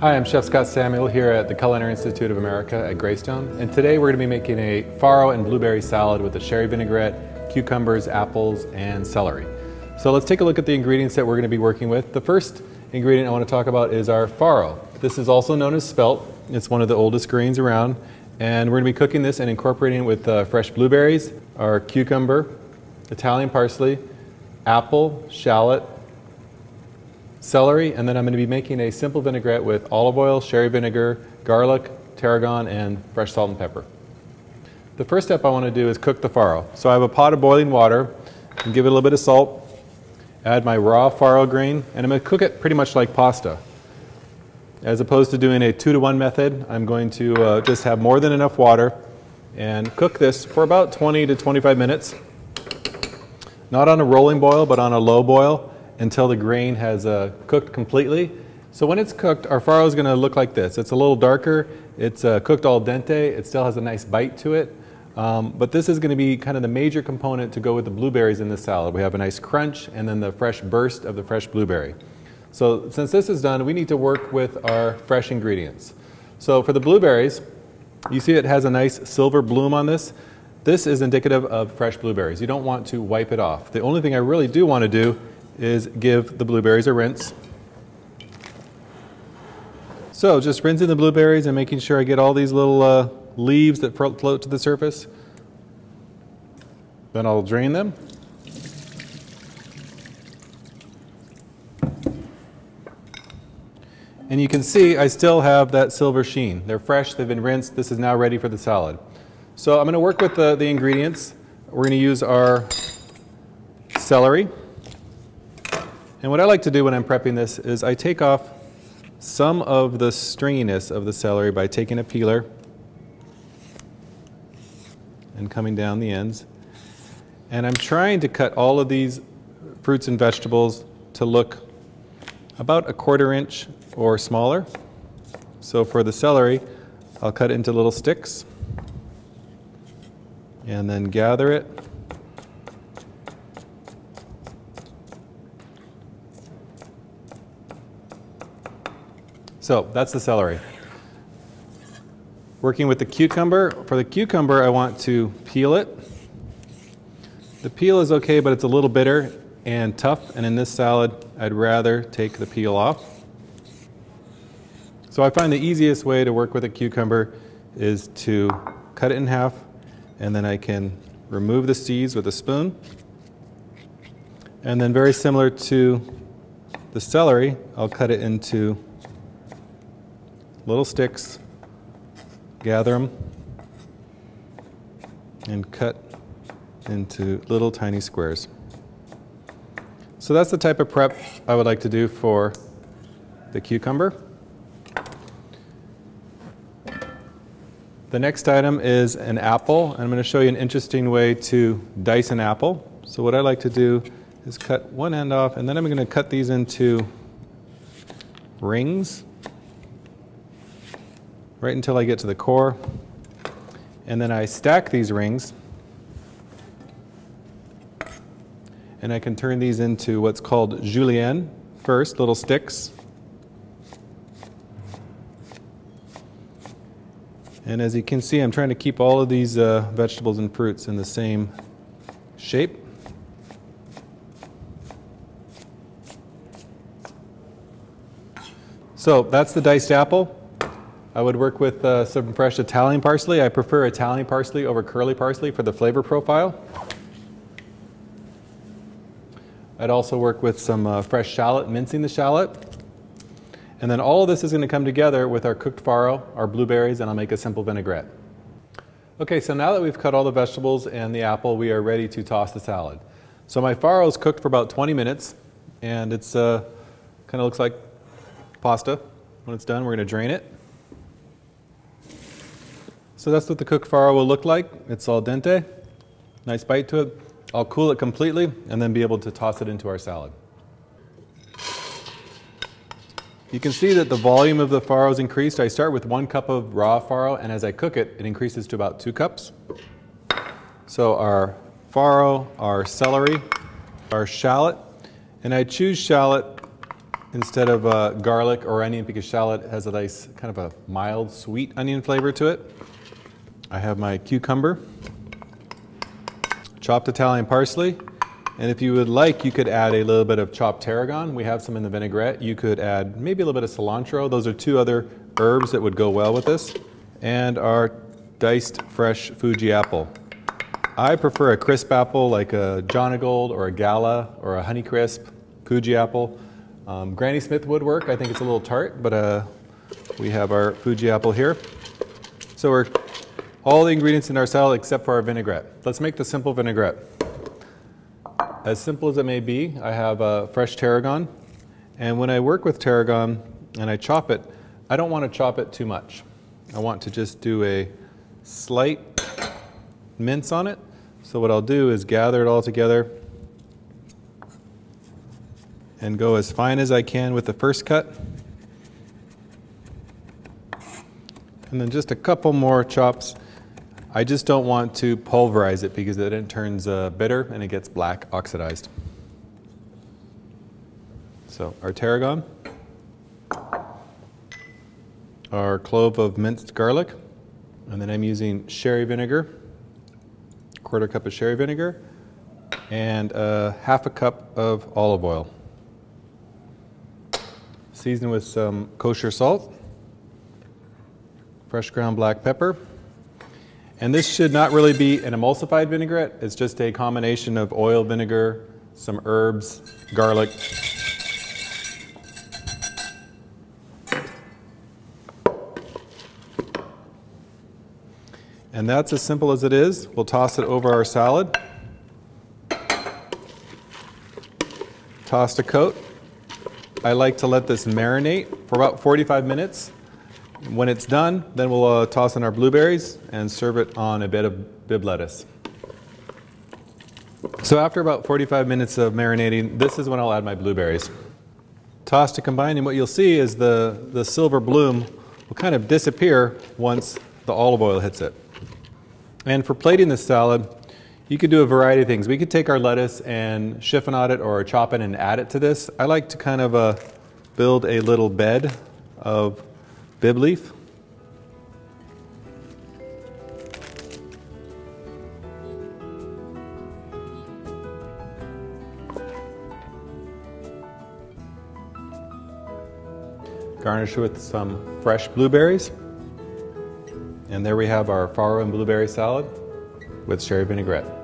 Hi, I'm Chef Scott Samuel here at the Culinary Institute of America at Greystone, and today we're going to be making a farro and blueberry salad with a sherry vinaigrette, cucumbers, apples, and celery. So let's take a look at the ingredients that we're going to be working with. The first ingredient I want to talk about is our farro. This is also known as spelt. It's one of the oldest grains around, and we're going to be cooking this and incorporating it with fresh blueberries, our cucumber, Italian parsley, apple, shallot, celery, and then I'm going to be making a simple vinaigrette with olive oil, sherry vinegar, garlic, tarragon, and fresh salt and pepper. The first step I want to do is cook the farro. So I have a pot of boiling water, and give it a little bit of salt, add my raw farro grain, and I'm going to cook it pretty much like pasta. As opposed to doing a 2-to-1 method, I'm going to just have more than enough water and cook this for about 20 to 25 minutes. Not on a rolling boil, but on a low boil, until the grain has cooked completely. So when it's cooked, our farro is going to look like this. It's a little darker, it's cooked al dente, it still has a nice bite to it, but this is going to be kind of the major component to go with the blueberries in this salad. We have a nice crunch and then the fresh burst of the fresh blueberry. So since this is done, we need to work with our fresh ingredients. So for the blueberries, you see it has a nice silver bloom on this. This is indicative of fresh blueberries. You don't want to wipe it off. The only thing I really do want to do is give the blueberries a rinse. So just rinsing the blueberries and making sure I get all these little leaves that float to the surface. Then I'll drain them. And you can see I still have that silver sheen. They're fresh, they've been rinsed, this is now ready for the salad. So I'm going to work with the ingredients. We're going to use our celery. And what I like to do when I'm prepping this is I take off some of the stringiness of the celery by taking a peeler and coming down the ends. And I'm trying to cut all of these fruits and vegetables to look about a 1/4 inch or smaller. So for the celery, I'll cut it into little sticks and then gather it. So that's the celery. Working with the cucumber. For the cucumber, I want to peel it. The peel is okay, but it's a little bitter and tough, and in this salad, I'd rather take the peel off. So I find the easiest way to work with a cucumber is to cut it in half, and then I can remove the seeds with a spoon. And then very similar to the celery, I'll cut it into little sticks, gather them, and cut into little tiny squares. So that's the type of prep I would like to do for the cucumber. The next item is an apple. I'm going to show you an interesting way to dice an apple. So what I like to do is cut one end off, and then I'm going to cut these into rings right until I get to the core, and then I stack these rings, and I can turn these into what's called julienne first, little sticks. And as you can see, I'm trying to keep all of these vegetables and fruits in the same shape. So that's the diced apple. I would work with some fresh Italian parsley. I prefer Italian parsley over curly parsley for the flavor profile. I'd also work with some fresh shallot, mincing the shallot. And then all of this is going to come together with our cooked farro, our blueberries, and I'll make a simple vinaigrette. Okay, so now that we've cut all the vegetables and the apple, we are ready to toss the salad. So my farro is cooked for about 20 minutes, and it's kind of looks like pasta. When it's done, we're going to drain it. So that's what the cooked farro will look like. It's al dente, nice bite to it. I'll cool it completely and then be able to toss it into our salad. You can see that the volume of the farro is increased. I start with 1 cup of raw farro, and as I cook it, it increases to about 2 cups. So our farro, our celery, our shallot, and I choose shallot instead of garlic or onion, because shallot has a nice kind of a mild sweet onion flavor to it. I have my cucumber, chopped Italian parsley, and if you would like, you could add a little bit of chopped tarragon. We have some in the vinaigrette. You could add maybe a little bit of cilantro. Those are two other herbs that would go well with this. And our diced fresh Fuji apple. I prefer a crisp apple like a Jonagold or a Gala or a Honeycrisp Fuji apple. Granny Smith would work. I think it's a little tart, but we have our Fuji apple here. So we're all the ingredients in our salad except for our vinaigrette. Let's make the simple vinaigrette. As simple as it may be, I have fresh tarragon, and when I work with tarragon and I chop it, I don't want to chop it too much. I want to just do a slight mince on it. So what I'll do is gather it all together and go as fine as I can with the first cut. And then just a couple more chops. I just don't want to pulverize it because then it turns bitter and it gets black oxidized. So our tarragon, our clove of minced garlic, and then I'm using sherry vinegar, quarter cup of sherry vinegar, and half a cup of olive oil. Season with some kosher salt, fresh ground black pepper. And this should not really be an emulsified vinaigrette. It's just a combination of oil, vinegar, some herbs, garlic. And that's as simple as it is. We'll toss it over our salad. Toss to coat. I like to let this marinate for about 45 minutes. When it's done, then we'll toss in our blueberries and serve it on a bit of bib lettuce. So after about 45 minutes of marinating, this is when I'll add my blueberries. Toss to combine, and what you'll see is the silver bloom will kind of disappear once the olive oil hits it. And for plating this salad, you could do a variety of things. We could take our lettuce and chiffonade it or chop it and add it to this. I like to kind of build a little bed of bib leaf. Garnish with some fresh blueberries. And there we have our farro and blueberry salad with sherry vinaigrette.